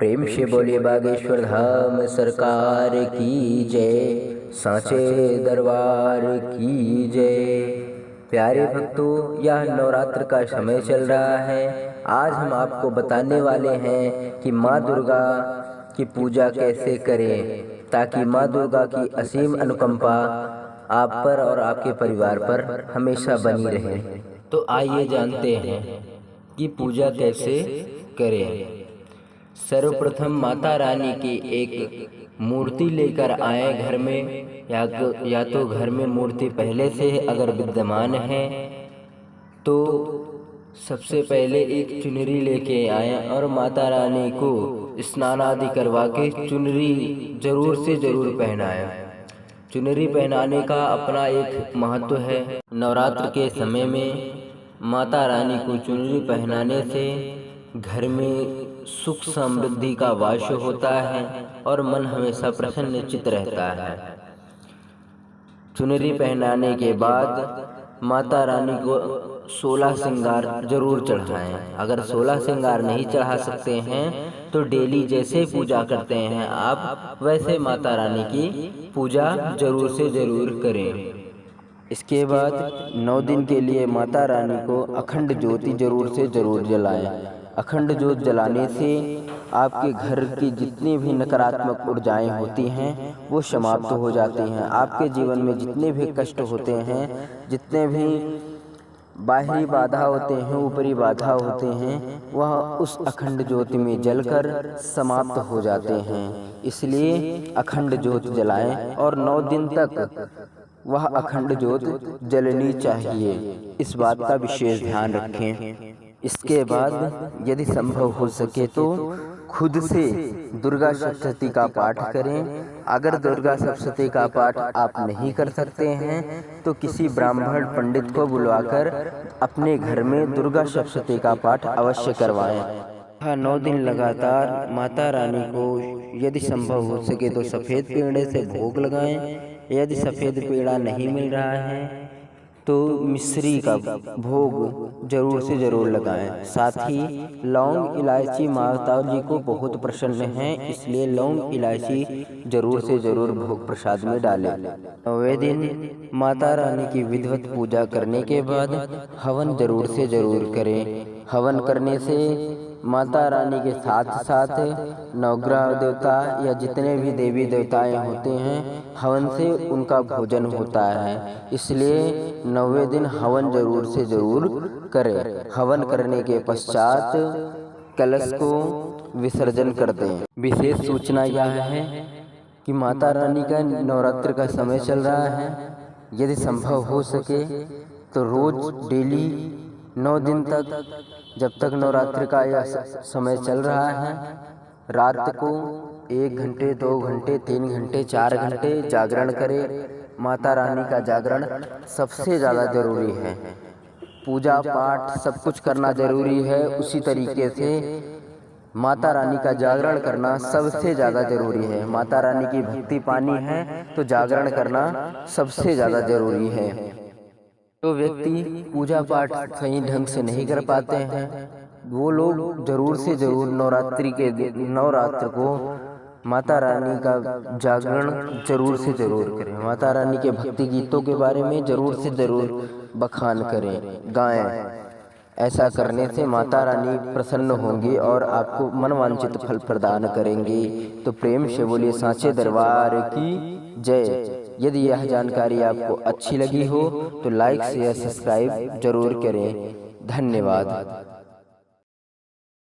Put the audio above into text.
प्रेम से बोलिए बागेश्वर धाम सरकार की जय, सांचे दरबार की जय। प्यारे भक्तों, यह नवरात्र का समय चल रहा है। आज हम आपको बताने वाले हैं कि माँ दुर्गा की पूजा कैसे करें ताकि माँ दुर्गा की असीम अनुकंपा आप पर और आपके परिवार पर हमेशा बनी रहे। तो आइए जानते हैं कि पूजा कैसे करें। सर्वप्रथम माता रानी की एक मूर्ति लेकर आए घर में, या तो घर में मूर्ति पहले से अगर विद्यमान है तो सबसे पहले एक चुनरी लेके आए और माता रानी को स्नान आदि करवा के चुनरी जरूर से जरूर पहनाएं। चुनरी पहनाने का अपना एक महत्व है। नवरात्र के समय में माता रानी को चुनरी पहनाने से घर में सुख समृद्धि का वास होता है और मन हमेशा प्रसन्नचित्त रहता है। चुनरी पहनाने के बाद माता रानी को 16 श्रृंगार जरूर चढ़ाएं। अगर 16 श्रृंगार नहीं चढ़ा सकते हैं तो डेली जैसे पूजा करते हैं आप, वैसे माता रानी की पूजा जरूर से जरूर करें। इसके बाद 9 दिन के लिए माता रानी को अखंड ज्योति जरूर से जरूर जलाएं। अखंड ज्योत जलाने से आपके घर की जितनी भी नकारात्मक ऊर्जाएं होती हैं वो समाप्त हो जाती हैं। आपके जीवन में जितने भी कष्ट होते हैं, जितने भी बाहरी बाधा होते हैं, ऊपरी बाधा होते हैं, वह उस अखंड ज्योति में जलकर समाप्त हो जाते हैं। इसलिए अखंड ज्योत जलाएं और 9 दिन तक वह अखंड ज्योत जलनी चाहिए। इस बात का विशेष ध्यान रखें। इसके बाद यदि संभव हो सके तो खुद से दुर्गा सप्तशती का पाठ करें। अगर दुर्गा सप्तशती का पाठ आप नहीं कर सकते हैं तो किसी ब्राह्मण पंडित को बुलवाकर अपने घर में दुर्गा सप्तशती का पाठ अवश्य करवाएं। 9 दिन लगातार माता रानी को यदि संभव हो सके तो सफ़ेद पेड़े से भोग लगाएं। यदि सफ़ेद पेड़ा नहीं मिल रहा है तो मिश्री का भोग जरूर से जरूर लगाएं। साथ ही लौंग इलायची माता जी को बहुत प्रसन्न हैं, इसलिए लौंग इलायची जरूर से जरूर भोग प्रसाद में डालें। 9वें दिन माता रानी की विधिवत पूजा करने के बाद हवन जरूर से जरूर करें। हवन करने से माता रानी के साथ साथ नवग्रह देवता या जितने भी देवी देवताएं होते हैं, हवन से उनका भोजन होता है। इसलिए 9वें दिन हवन जरूर से जरूर करें। हवन करने के पश्चात कलश को विसर्जन कर दें। विशेष सूचना यह है कि माता रानी का नवरात्र का समय चल रहा है। यदि संभव हो सके तो रोज डेली 9 दिन तक, जब तक नवरात्र का यह समय चल रहा है, रात को 1 घंटे 2 घंटे 3 घंटे 4 घंटे जागरण करें। माता रानी का जागरण सबसे ज़्यादा जरूरी है। पूजा पाठ सब कुछ करना जरूरी है, उसी तरीके से माता रानी का जागरण करना सबसे ज़्यादा जरूरी है। माता रानी की भक्ति पानी है तो जागरण करना सबसे ज़्यादा जरूरी है। जो व्यक्ति पूजा पाठ सही ढंग से नहीं कर पाते हैं वो लोग जरूर से जरूर नवरात्र को माता रानी का जागरण जरूर से जरूर करें। माता रानी के भक्ति गीतों के बारे में जरूर से जरूर बखान करें, गाएं। ऐसा करने से माता रानी प्रसन्न होंगी और आपको मनवांछित फल प्रदान करेंगी। तो प्रेम से बोलिए सांचे दरबार की जय। यदि यह जानकारी आपको अच्छी लगी हो तो लाइक शेयर सब्सक्राइब जरूर करें। धन्यवाद।